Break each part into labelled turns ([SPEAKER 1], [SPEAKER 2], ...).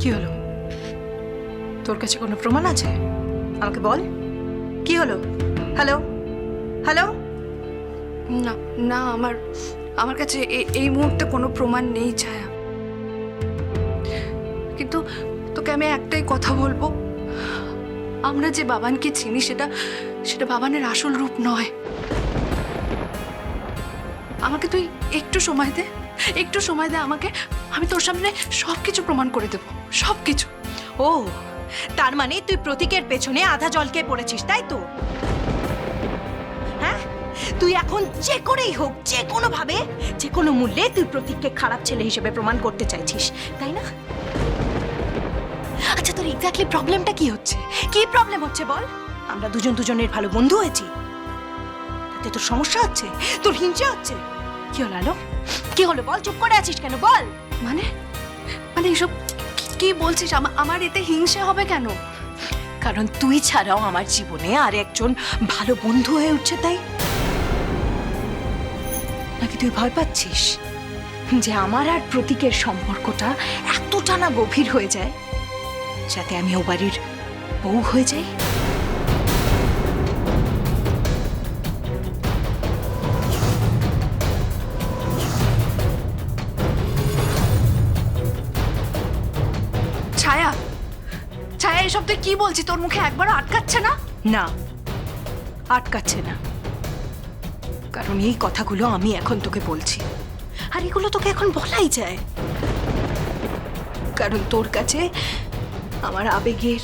[SPEAKER 1] কি হলো? তোর কাছে কোনো প্রমাণ আছে? আমাকে বল, কি হলো? Hello hello.
[SPEAKER 2] না না, আমার কাছে এই মুহূর্তে কোনো প্রমাণ নেই ছায়া। কিন্তু তোকে আমি একটাই কথা বলবো, আমরা যে বাবানকে চিনি সেটা বাবানের আসল রূপ নয়। আমাকে তুই একটু সময় দে, একটু সময় দে আমাকে। আমি তোর সামনে সবকিছু প্রমাণ করে দেব, সবকিছু।
[SPEAKER 1] ও, তার মানে তুই প্রতীকের পেছনে আধা জলকে পড়েছিস, তাই তো? হ্যাঁ, তুই এখন যে করেই হোক, যে কোনো ভাবে, যে কোনো মূল্যে তুই প্রতীককে খারাপ ছেলে হিসেবে প্রমাণ করতে চাইছিস, তাই না? আচ্ছা, তোর এক্স্যাক্টলি প্রবলেমটা কি হচ্ছে? কি প্রবলেম হচ্ছে বল? আমরা দুজনের ভালো বন্ধু হয়েছি, তাতে তোর সমস্যা হচ্ছে? তোর হিংসা হচ্ছে? কি হলো আলো? কি হলো বল? চুপ করে আছিস কেন বল?
[SPEAKER 2] মানে এসব কি বলছিস? আমার এতে হিংসে হবে কেন?
[SPEAKER 1] কারণ তুই ছাড়াও আমার জীবনে আর একজন ভালো বন্ধু হয়ে উঠছে, তাই? নাকি তুই ভয় পাচ্ছিস যে আমার আর প্রতীকের সম্পর্কটা এতটা না গভীর হয়ে যায় যাতে আমি ও বাড়ির বউ হয়ে যাই?
[SPEAKER 2] ছায়া, এসব তুই কি বলছিস? তোর মুখে একবারও আটকাচ্ছে না?
[SPEAKER 1] না, আটকাচ্ছে না। কারণ এই কথাগুলো আমি এখন তোকে বলছি, আর এগুলো তোকে এখন বলাই যায়। কারণ তোর কাছে আমার আবেগের,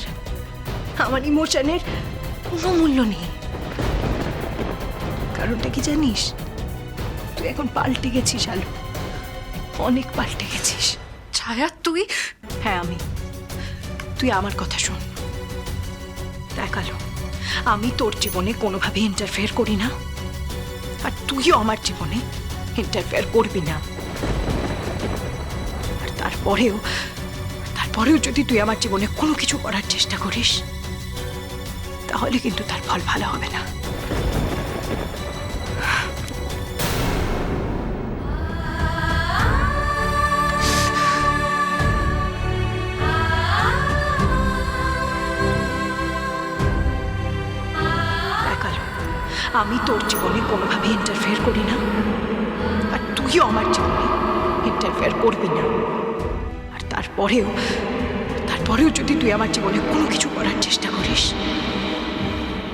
[SPEAKER 1] আমার ইমোশনের কোনো মূল্য নেই। কারণটা কি জানিস? তুই এখন পাল্টে গেছিস আলো, অনেক পাল্টে গেছিস।
[SPEAKER 2] ছায়া তুই?
[SPEAKER 1] হ্যাঁ আমি। তুই আমার কথা শোন। দেখ আলো, আমি তোর জীবনে কোনোভাবে ইন্টারফেয়ার করি না, আর তুইও আমার জীবনে ইন্টারফেয়ার করবি না। আর তারপরেও যদি তুই আমার জীবনে কোনো কিছু করার চেষ্টা করিস, তাহলে কিন্তু তার ফল ভালো হবে না। আমি তোর জীবনে কোনোভাবে ইন্টারফেয়ার করি না, আর তুইও আমার জীবনে ইন্টারফেয়ার করবি না। আর তারপরেও যদি তুই আমার জীবনে কোনো কিছু করার চেষ্টা করিস,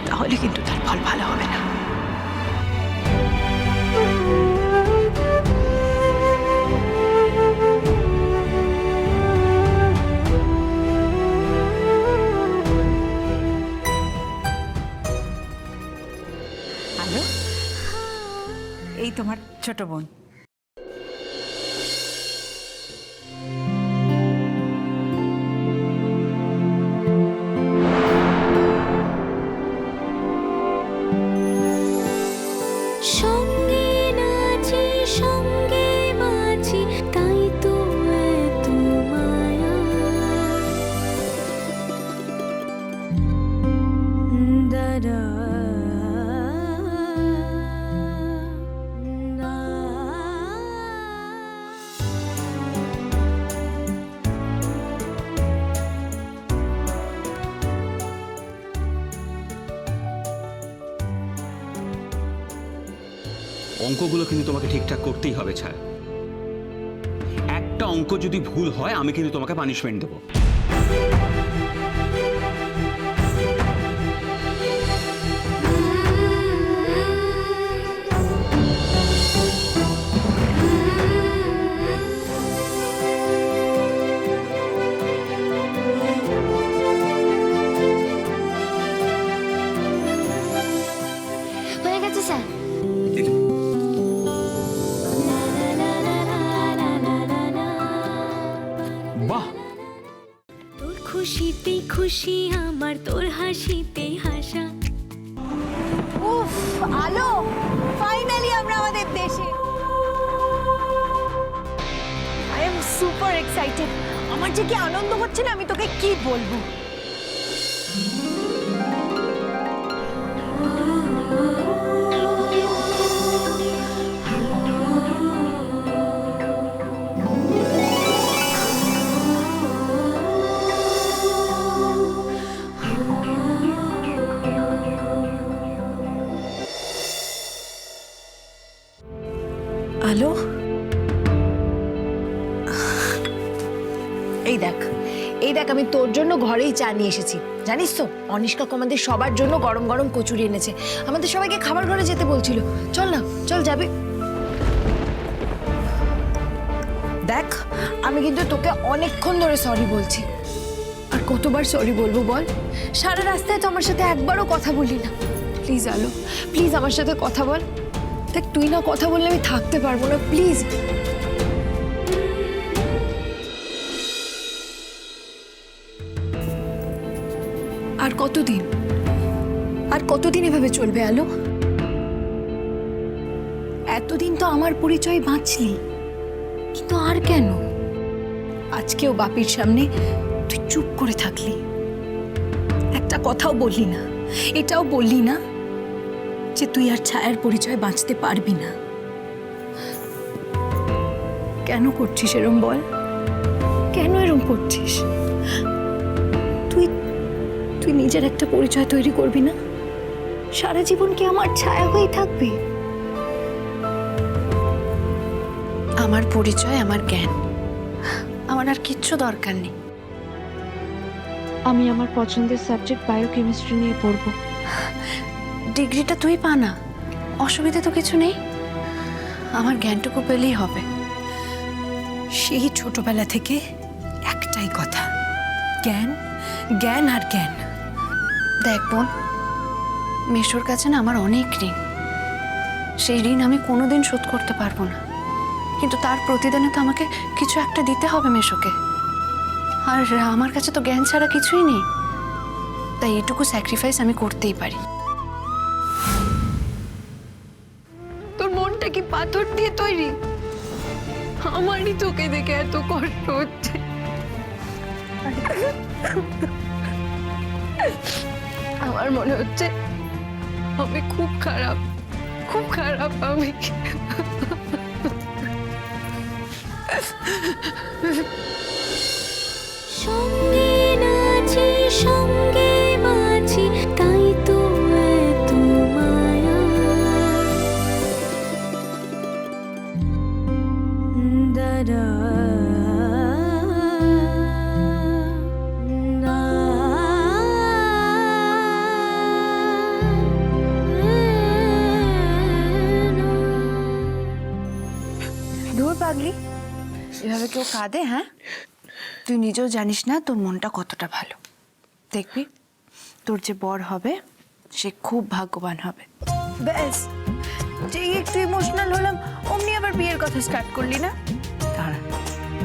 [SPEAKER 1] তাহলে কিন্তু তার ফল ভালো হবে না।
[SPEAKER 3] হ্যালো, এই তোমার ছোট বোন।
[SPEAKER 4] সঙ্গে নাচি সঙ্গে বাঁচি, তাই তো এত মায়া। দাদা
[SPEAKER 5] অঙ্কগুলো কিন্তু তোমাকে ঠিকঠাক করতেই হবে ছায়া। একটা অঙ্ক যদি ভুল হয় আমি কিন্তু তোমাকে পানিশমেন্ট দেবো।
[SPEAKER 4] হয়ে গেছে স্যার।
[SPEAKER 5] বাহ,
[SPEAKER 4] তোর খুশিতে খুশি আমার, তোর হাসিতে হাসা।
[SPEAKER 1] উফ আলো, ফাইনালি আমরা আমাদের দেশে। I am super excited. আমার যে কি আনন্দ হচ্ছে না, আমি তোকে কি বলবো।
[SPEAKER 6] আলো, এই দেখ আমি তোর জন্য ঘরেই চা নিয়ে এসেছি। জানিস তো অনিশ কাকু আমাদের সবার জন্য গরম গরম কচুরি এনেছে। আমাদের সবাইকে খাবার ঘরে যেতে বলছিল। চল না, চল যাবে। দেখ আমি কিন্তু তোকে অনেকক্ষণ ধরে সরি বলছি। আর কতবার সরি বলবো বল? সারা রাস্তায় তো আমার সাথে একবারও কথা বললি না। প্লিজ আলো, প্লিজ আমার সাথে কথা বল। দেখ তুই না কথা বললে আমি থাকতে পারবো না, প্লিজ। আর কতদিন এভাবে চলবে আলো? এতদিন তো আমার পরিচয় বাঁচলি, কিন্তু আর কেন? আজকেও বাপির সামনে তুই চুপ করে থাকলি, একটা কথাও বললি না। এটাও বললি না যে তুই আর ছায়ার পরিচয় বাঁচতে পারবি না। কেন করছিস এরম বল? কেন এরম করছিস? তুই নিজের একটা পরিচয় তৈরি করবি না? সারা জীবন কি আমার ছায়া হয়ে থাকবে?
[SPEAKER 2] আমার পরিচয়, আমার জ্ঞান, আমার আর কিচ্ছু দরকার নেই।
[SPEAKER 7] আমি আমার পছন্দের সাবজেক্ট বায়োকেমিস্ট্রি নিয়ে পড়ব।
[SPEAKER 2] ডিগ্রিটা তুই পা না, অসুবিধা তো কিছু নেই। আমার জ্ঞানটুকু পেলেই হবে।
[SPEAKER 6] সেই ছোটবেলা থেকে একটাই কথা, জ্ঞান, জ্ঞান আর জ্ঞান।
[SPEAKER 2] দেখ বোন, মেশোর কাছে না আমার অনেক ঋণ। সেই ঋণ আমি কোনোদিন শোধ করতে পারবো না, কিন্তু তার প্রতিদানে তো আমাকে কিছু একটা দিতে হবে মেশোকে। আর আমার কাছে তো জ্ঞান ছাড়া কিছুই নেই, তাই এটুকু স্যাক্রিফাইস আমি করতেই পারি।
[SPEAKER 6] তোর মনটা কি পাথর দিয়ে তৈরি? আমারই তোকে দেখে এত কষ্ট হচ্ছে। আমার মনে হচ্ছে আমি খুব খারাপ আমি।
[SPEAKER 4] সঙ্গে নাচি সঙ্গে বাঁচি, তাই তো এত মায়া। দাদা
[SPEAKER 2] ধুর পাগলি, এভাবে কেউ কাঁদে? হ্যাঁ, তুই নিজেও জানিস না তোর মনটা কতটা ভালো। দেখবি তোর যে বর হবে সে খুব ভাগ্যবান হবে।
[SPEAKER 6] ব্যাস, যেই একটু ইমোশনাল হলাম অমনি আবার বিয়ের কথা স্টার্ট করলি না? দাঁড়া,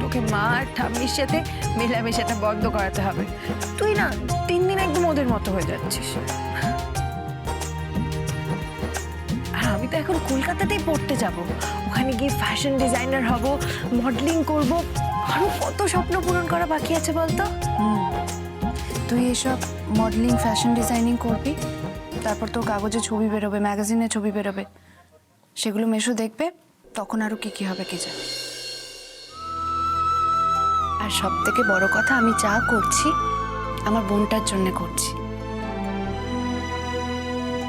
[SPEAKER 6] তোকে মা আর ঠাম্মির সাথে মেলামেশাটা বন্ধ করাতে হবে। তুই না দিন দিন একদম ওদের মতো হয়ে যাচ্ছিস। আর আমি তো এখন কলকাতাতেই পড়তে যাব, ওখানে গিয়ে ফ্যাশন ডিজাইনার হব, মডেলিং করব। আরো কত স্বপ্ন পূরণ করা বাকি আছে বলতো?
[SPEAKER 2] তুই এসব মডেলিং, ফ্যাশন ডিজাইনিং করবি, তারপর তোর কাগজে ছবি বেরোবে, ম্যাগাজিনে ছবি বেরোবে, সেগুলো মেশো দেখবে, তখন আরো কি কি হবে কে জানে। আর সব থেকে বড় কথা, আমি যা করছি আমার বোনটার জন্য করছি,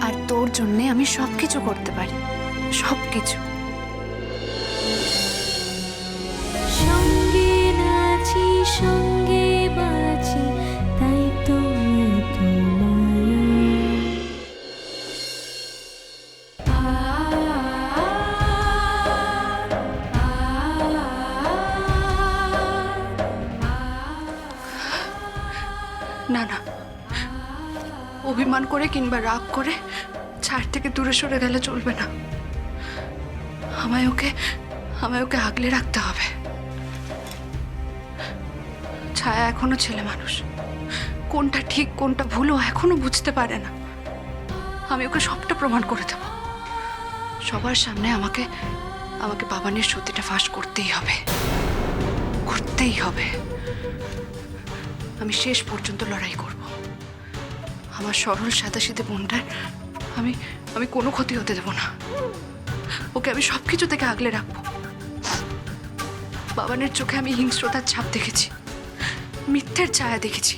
[SPEAKER 2] আর তোর জন্যে আমি সবকিছু করতে পারি, সবকিছু।
[SPEAKER 4] সঙ্গে নাচি সঙ্গে বাঁচি, তাই তো এত মায়া।
[SPEAKER 2] না না, অভিমান করে কিংবা রাগ করে ছাড় থেকে দূরে সরে গেলে চলবে না। আমায় ওকে আগলে রাখতে হবে। ছায়া এখনো ছেলে মানুষ, কোনটা ঠিক কোনটা ভুল ও এখনো বুঝতে পারে না। আমি ওকে সবটা প্রমাণ করে দেব। সবার সামনে আমাকে বাবানের সত্যিটা ফাঁস করতেই হবে। আমি শেষ পর্যন্ত লড়াই করব। আমার সরল সাদাসিধে বোনটার আমি কোনো ক্ষতি হতে দেব না। ওকে আমি সবকিছু থেকে আগলে রাখবো। বাবানের চোখে আমি হিংস্রতার ছাপ দেখেছি, মিথ্যের ছায়া দেখেছি।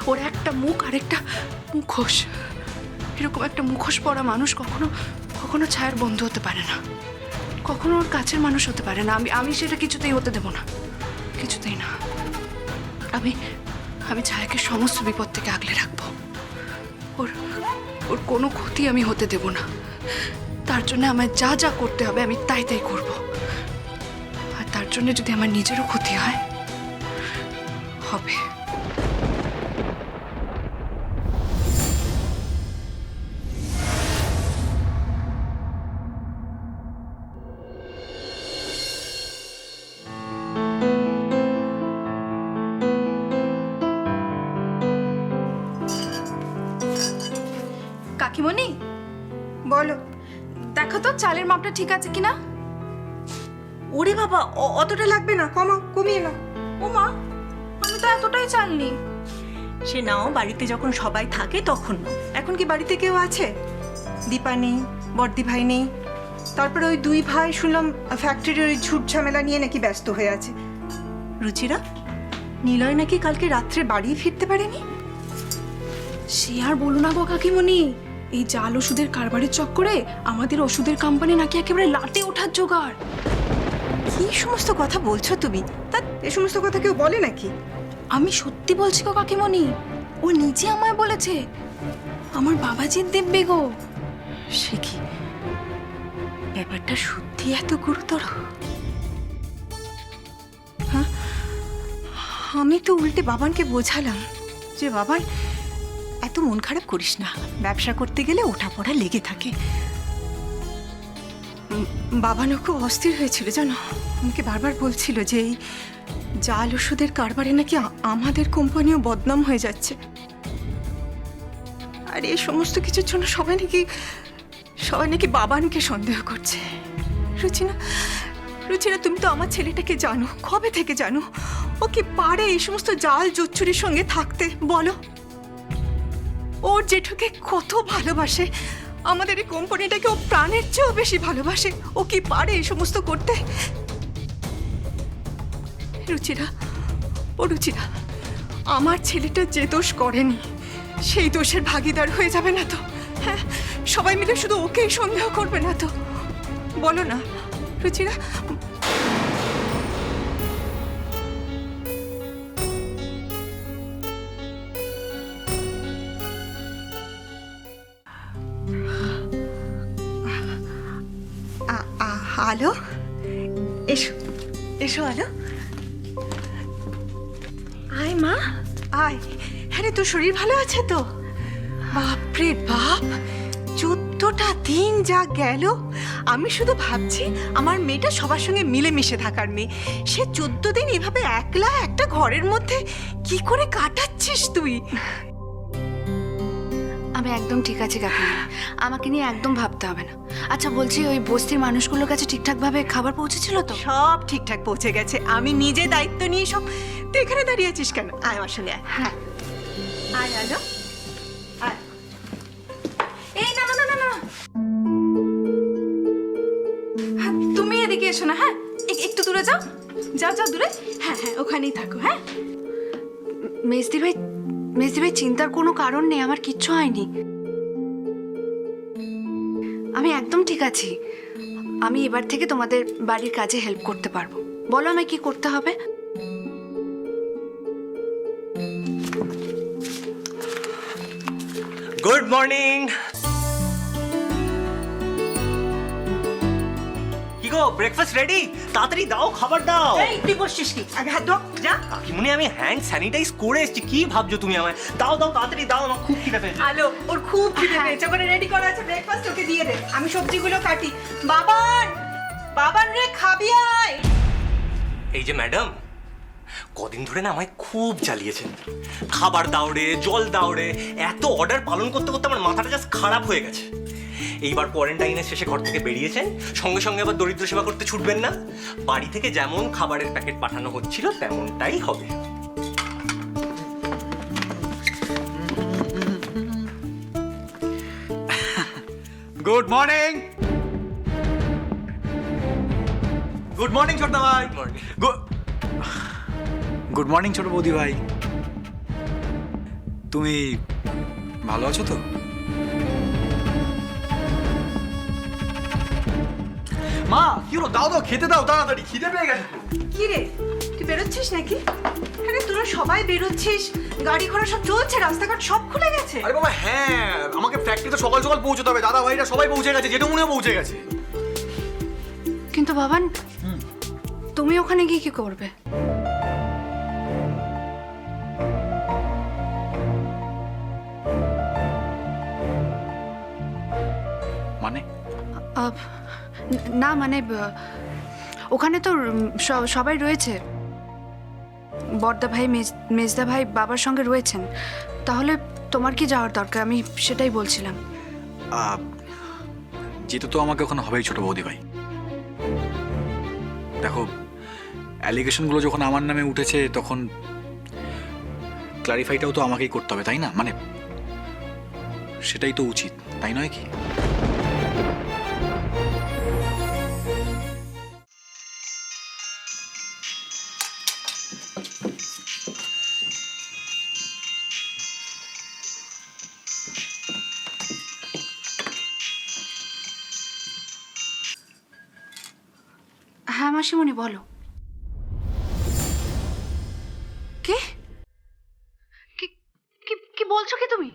[SPEAKER 2] ওর একটা মুখ আর একটা মুখোশ। এরকম একটা মুখোশ পরা মানুষ কখনো ছায়ার বন্ধু হতে পারে না। কখনো ওর কাছের মানুষ হতে পারে না। আমি সেটা কিছুতেই হতে দেব না, কিছুতেই না। আমি আমি ছায়াকে সমস্ত বিপদ থেকে আগলে রাখবো। ওর ওর কোনো ক্ষতি আমি হতে দেব না। তার জন্য আমায় যা যা করতে হবে আমি তাই তাই করব। আর তার জন্য যদি আমার নিজেরও ক্ষতি হয়, হবে।
[SPEAKER 8] কাকিমণি বলো, দেখো তো চালের মাপটা ঠিক আছে কিনা।
[SPEAKER 9] ওরে বাবা, অতটা লাগবে না, কমিয়ে নাও।
[SPEAKER 8] ও মা, আমি তো এতটাই চাল নিই।
[SPEAKER 9] সে নাও, বাড়িতে যখন সবাই থাকে তখন নাও। এখন কি বাড়িতে কেউ আছে? দীপা নেই, বর্দি ভাই নেই, তারপরে ওই দুই ভাই শুনলাম ফ্যাক্টরির ওই ঝুট ঝামেলা নিয়ে নাকি ব্যস্ত হয়ে আছে। রুচিরা, নিলয় নাকি কালকে রাত্রে বাড়ি ফিরতে পারেনি।
[SPEAKER 8] সে আর বলো না গো কাকিমণি, এই জাল ওষুধের কারবারের চক্করে আমাদের ওষুধের কোম্পানি নাকি একেবারে লাটে ওঠার জোগাড়।
[SPEAKER 9] কি সমস্ত কথা বলছো তুমি? তা এ সমস্ত কথা কেউ বলে নাকি?
[SPEAKER 8] আমি সত্যি বলছি গো কাকিমণি, ও নিজে আমায় বলেছে। আমার বাবাজির দিব্যি গো।
[SPEAKER 9] সে কি, ব্যাপারটা সত্যি এত গুরুতর? হ্যাঁ, আমি তো উল্টে বাবানকে বোঝালাম যে বাবান এত মন খারাপ করিস না, ব্যবসা করতে গেলে ওঠাপড়া লেগে থাকে। বাবানও খুব অস্থির হয়েছিল জানো, আমাকে বারবার বলছিল যে এই জাল ওষুধের কারবারে নাকি আমাদের কোম্পানিও বদনাম হয়ে যাচ্ছে। আর এই সমস্ত কিছুর জন্য সবাই নাকি বাবানকে সন্দেহ করছে। রুচিনা, তুমি তো আমার ছেলেটাকে জানো, কবে থেকে জানো? ও কি পারে এই সমস্ত জাল জোচ্চুরির সঙ্গে থাকতে বলো? ওর জেঠুকে কত ভালোবাসে, আমাদের এই কোম্পানিটাকে ও প্রাণের চেয়েও বেশি ভালোবাসে। ও কি পারে এই সমস্ত করতে? রুচিরা, আমার ছেলেটা যে দোষ করেনি সেই দোষের ভাগিদার হয়ে যাবে না তো? হ্যাঁ, সবাই মিলে শুধু ওকেই সন্দেহ করবে না তো? বলো না রুচিরা। আলো, এসো আলো। আয় মা, আয়। হ্যাঁ রে, তোর শরীর ভালো আছে তো? বাপরে বাপ, 14টা দিন যা গেল। আমি শুধু ভাবছি আমার মেয়েটা সবার সঙ্গে মিলেমিশে থাকার মেয়ে। সে 14 দিন এভাবে একলা একটা ঘরের মধ্যে কি করে কাটাচ্ছিস তুই?
[SPEAKER 2] আমি একদম ঠিক আছি কাকিমা, আমাকে নিয়ে একদম ভাবতে হবে না। আচ্ছা বলছি, ওই বস্তির মানুষগুলোর কাছে ঠিকঠাকভাবে খাবার পৌঁছেছিল তো?
[SPEAKER 9] সব ঠিকঠাক পৌঁছে গেছে, আমি নিজে দায়িত্ব নিয়ে সব। তুই এখানে দাঁড়িয়ে আছিস কেন? আয় আমার সঙ্গে আয়। হ্যাঁ, আয় আলো, আয়।
[SPEAKER 8] এই না না না না না, হ্যাঁ, তুমি এদিকে এসো না। হ্যাঁ, একটু দূরে যাও, যাও দূরে। হ্যাঁ হ্যাঁ, ওখানেই থাকো। হ্যাঁ
[SPEAKER 2] মেজদি ভাই চিন্তার কোনো কারণ নেই, আমার কিচ্ছু হয়নি। আমি একদম ঠিক আছি। আমি এবার থেকে তোমাদের বাড়ির কাজে হেল্প করতে পারবো। বলো আমায় কি করতে হবে?
[SPEAKER 10] Good morning. কি গো, ব্রেকফাস্ট রেডি? তাড়াতাড়ি দাও, খাবার দাও।
[SPEAKER 9] এই তুই বসছিস কি? আগে হাত ধো, যা।
[SPEAKER 10] কাকিমুনি, আমি হ্যান্ড স্যানিটাইজ করে এসেছি। কি ভাবছো তুমি আমায়? দাও তাড়াতাড়ি দাও, আমার খুব খিদে পেয়েছে।
[SPEAKER 9] আলো, ওর খুব খিদে পেয়েছে, ওখানে রেডি করা আছে ব্রেকফাস্ট, ওকে দিয়ে দে। আমি সবজিগুলো কাটি। বাবান রে, খাবি আয়।
[SPEAKER 10] এই যে ম্যাডাম, কদিন ধরে না আমায় খুব জ্বালিয়েছেন। খাবার দাও রে, জল দাও রে, এত অর্ডার পালন করতে করতে আমার মাথাটা জাস্ট খারাপ হয়ে গেছে। এইবার কোয়ারেন্টাইনের শেষে ঘর থেকে বেরিয়েছেন, সঙ্গে সঙ্গে আবার দরিদ্র সেবা করতে ছুটবেন না। বাড়ি থেকে যেমন খাবারের প্যাকেট পাঠানো হচ্ছিল তেমনটাই হবে।
[SPEAKER 11] Good morning. গুড মর্নিং ছোট ভাই। গুড মর্নিং ছোট বৌদি ভাই। তুমি ভালো আছো তো? মা কি হলো, দাও দাও খেতে দাও তাড়াতাড়ি, খিদে পেয়ে গেছে তো।
[SPEAKER 9] কি রে, তুই বেরোচ্ছিস নাকি? আরে তোরা সবাই বেরোচ্ছিস, গাড়ি ঘোড়া সব চলছে, রাস্তাঘাট সব খুলে গেছে।
[SPEAKER 11] আরে বাবা হ্যাঁ, আমাকে ফ্যাক্টরিতে সকাল সকাল পৌঁছতে হবে, দাদা ভাইরা সবাই পৌঁছে গেছে, জেঠুমনিও পৌঁছে গেছে।
[SPEAKER 2] কিন্তু বাবান, তুমি ওখানে গিয়ে কি করবে?
[SPEAKER 11] মানে
[SPEAKER 2] না মানে ওখানে তো সবাই রয়েছে, বড়দা ভাই মেজদা ভাই বাবার সঙ্গে রয়েছেন, তাহলে তোমার কি যাওয়ার দরকার? আমি সেটাই বলছিলাম।
[SPEAKER 11] যেতে তো আমাকে ওখানে হবেই ছোট বৌদি ভাই। দেখো, অ্যালিগেশনগুলো যখন আমার নামে উঠেছে তখন ক্লারিফাইটাও তো আমাকেই করতে হবে, তাই না? মানে সেটাই তো উচিত, তাই নয় কি?
[SPEAKER 2] হ্যাঁ মাসিমণি, বলো। কে কি বলছো কি তুমি?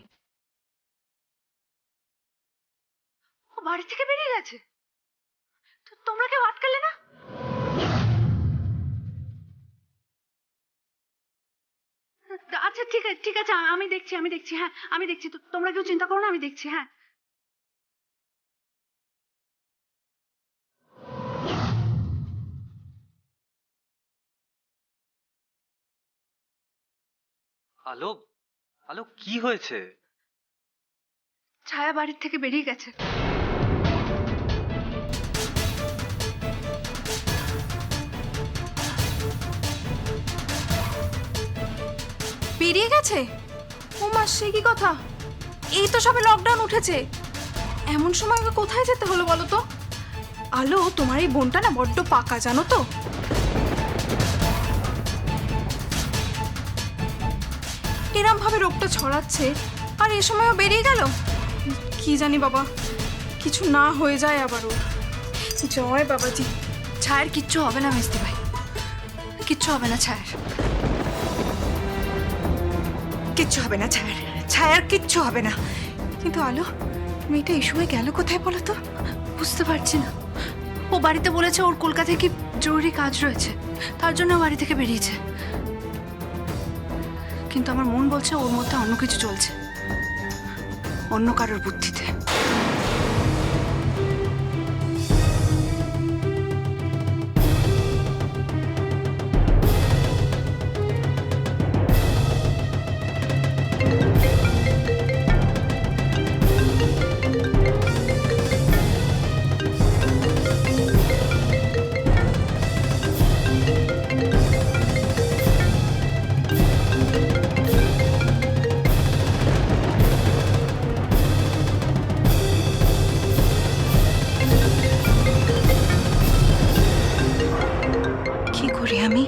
[SPEAKER 2] ও বাড়ি থেকে বেরিয়ে গেছে? তোমরা কেউ আটকালে না? আচ্ছা ঠিক আছে, আমি দেখছি, হ্যাঁ আমি দেখছি, তোমরা কেউ চিন্তা করো না, আমি দেখছি। হ্যাঁ
[SPEAKER 10] আলো, আলো কি হয়েছে?
[SPEAKER 2] ছায়া বাড়ির থেকে বেরিয়ে গেছে।
[SPEAKER 8] বেরিয়ে গেছে? ও মা, সে কি কথা? এই তো সবে লকডাউন উঠেছে, এমন সময় ওকে কোথায় যেতে হলো বলো তো? আলো, তোমার এই বোনটা না বড্ড পাকা, জানো তো? এরম ভাবে রোগটা ছড়াচ্ছে, আর এ সময়ও বেরিয়ে গেল। কি জানি বাবা, কিছু না হয়ে যায় আবারও। জয় বাবাজি।
[SPEAKER 2] ছায়ের কিচ্ছু হবে না মেজদি ভাই, কিচ্ছু হবে না ছায়ের।
[SPEAKER 9] কিচ্ছু হবে না ছায়ার কিচ্ছু হবে না। কিন্তু আলো, মেয়েটা এই সময় গেল কোথায় বলো তো?
[SPEAKER 2] বুঝতে পারছি না। ও বাড়িতে বলেছে ওর কলকাতায় কি জরুরি কাজ রয়েছে, তার জন্য বাড়ি থেকে বেরিয়েছে। কিন্তু আমার মন বলছে ওর মধ্যে অন্য কিছু চলছে, অন্য কারোর বুদ্ধিতে।
[SPEAKER 1] আমি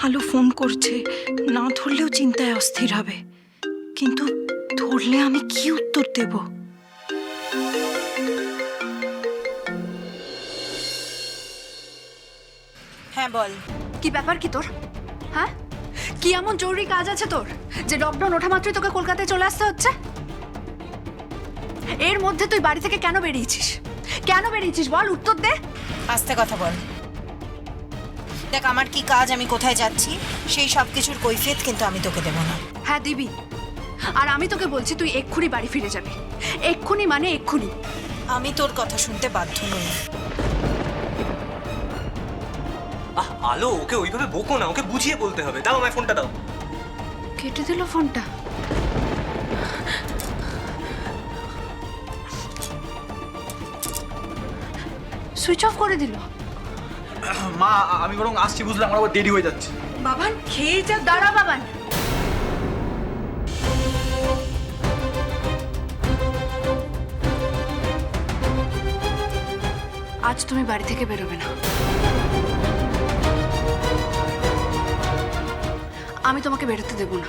[SPEAKER 1] আলো ফোন করছে, না ধরলেও চিন্তায় অস্থির হবে, কিন্তু ধরলে আমি কি উত্তর দেব?
[SPEAKER 9] হ্যাঁ বল,
[SPEAKER 2] কি ব্যাপার কি তোর? হ্যাঁ, কি এমন জরুরি কাজ আছে তোর যে লকডাউন ওঠা মাত্রই তোকে কলকাতায় চলে আসতে হচ্ছে? এর মধ্যে তুই বাড়ি থেকে কেন বেরিয়েছিস? বল, উত্তর দে।
[SPEAKER 9] আস্তে কথা বল। দেখ, আমার কি কাজ, আমি কোথায় যাচ্ছি, সেই সব কিছুর কৈফিয়ত কিন্তু আমি তোকে দেবো না।
[SPEAKER 2] হ্যাঁ দিবি, আর আমি তোকে বলছি তুই এক্ষুনি বাড়ি ফিরে যাবি। এক্ষুনি মানে এক্ষুনি।
[SPEAKER 9] আমি তোর কথা শুনতে বাধ্য নই।
[SPEAKER 10] আলো, ওকে ওইভাবে বকো না, ওকে বুঝিয়ে বলতে হবে। দাও আমায় ফোনটা দাও।
[SPEAKER 2] কেটে দিল ফোনটা। সুইচ অফ করে দিল।
[SPEAKER 11] মা আমি বরং আসছি, বুঝলে আমার আবার দেরি হয়ে যাচ্ছে।
[SPEAKER 9] বাবান, খেয়ে যা।
[SPEAKER 2] দাঁড়া বাবান, আজ তুমি বাড়ি থেকে বেরোবে না। আমি তোমাকে বেরোতে দেবো না।